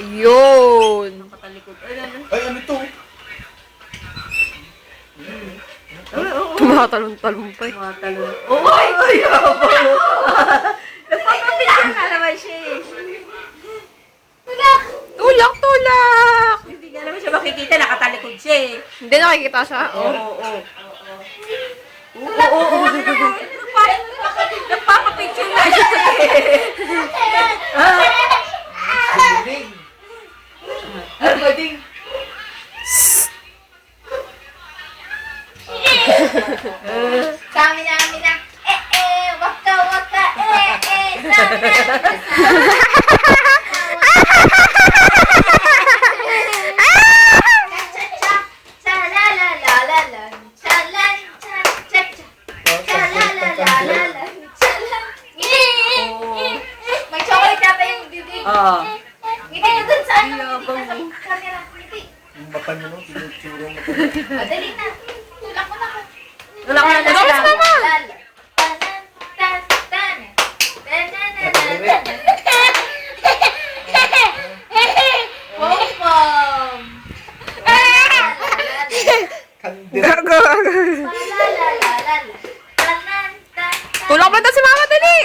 Yun. Nakatalikod. Ay, ano to? Tumatalon-talon pa. tumatalon. Oh, ay! Nagpapapicture nga naman siya eh. Tulak, tulak! Hindi nga naman siya makikita, nakatalikod siya eh. Hindi nakikita siya. Oo. Nagpapapicture nga siya eh. Ano ba ding? Sabi namin na, waka waka, sabi may chocolate yata yung bibig. Ngiti ka dun sa ano? Camera, ngiti. Yung mata nyo, no? Tinitsura mo. Dali na. Tulak mo na ako. Wala ko na Tulak mo na ba? Tulak mo na si Mama, dali!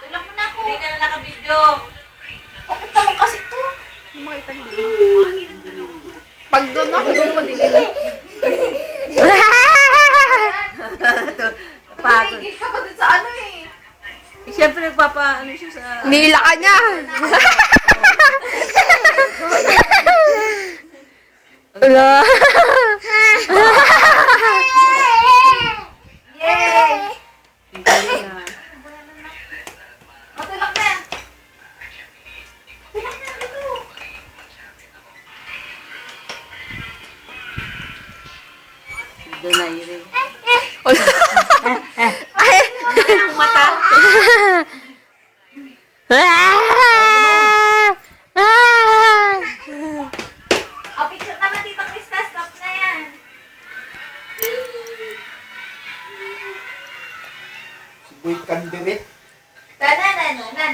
Tulak mo na ako. Hindi ka na nakabidyo. Bakit naman kasi to? Pag doon ako, doon mo din. Pagod. Higit ka pa dun sa ano eh. Siyempre nagpapa, siya sa... Nila ka niya. Wala. Yay! Hindi na. Matulak na. Tulak na dito. Doon na yun eh. Ay! Ang mata. O, picture naman dito, Krista. Stop na yan. Si Boy Candiret. Tanananan.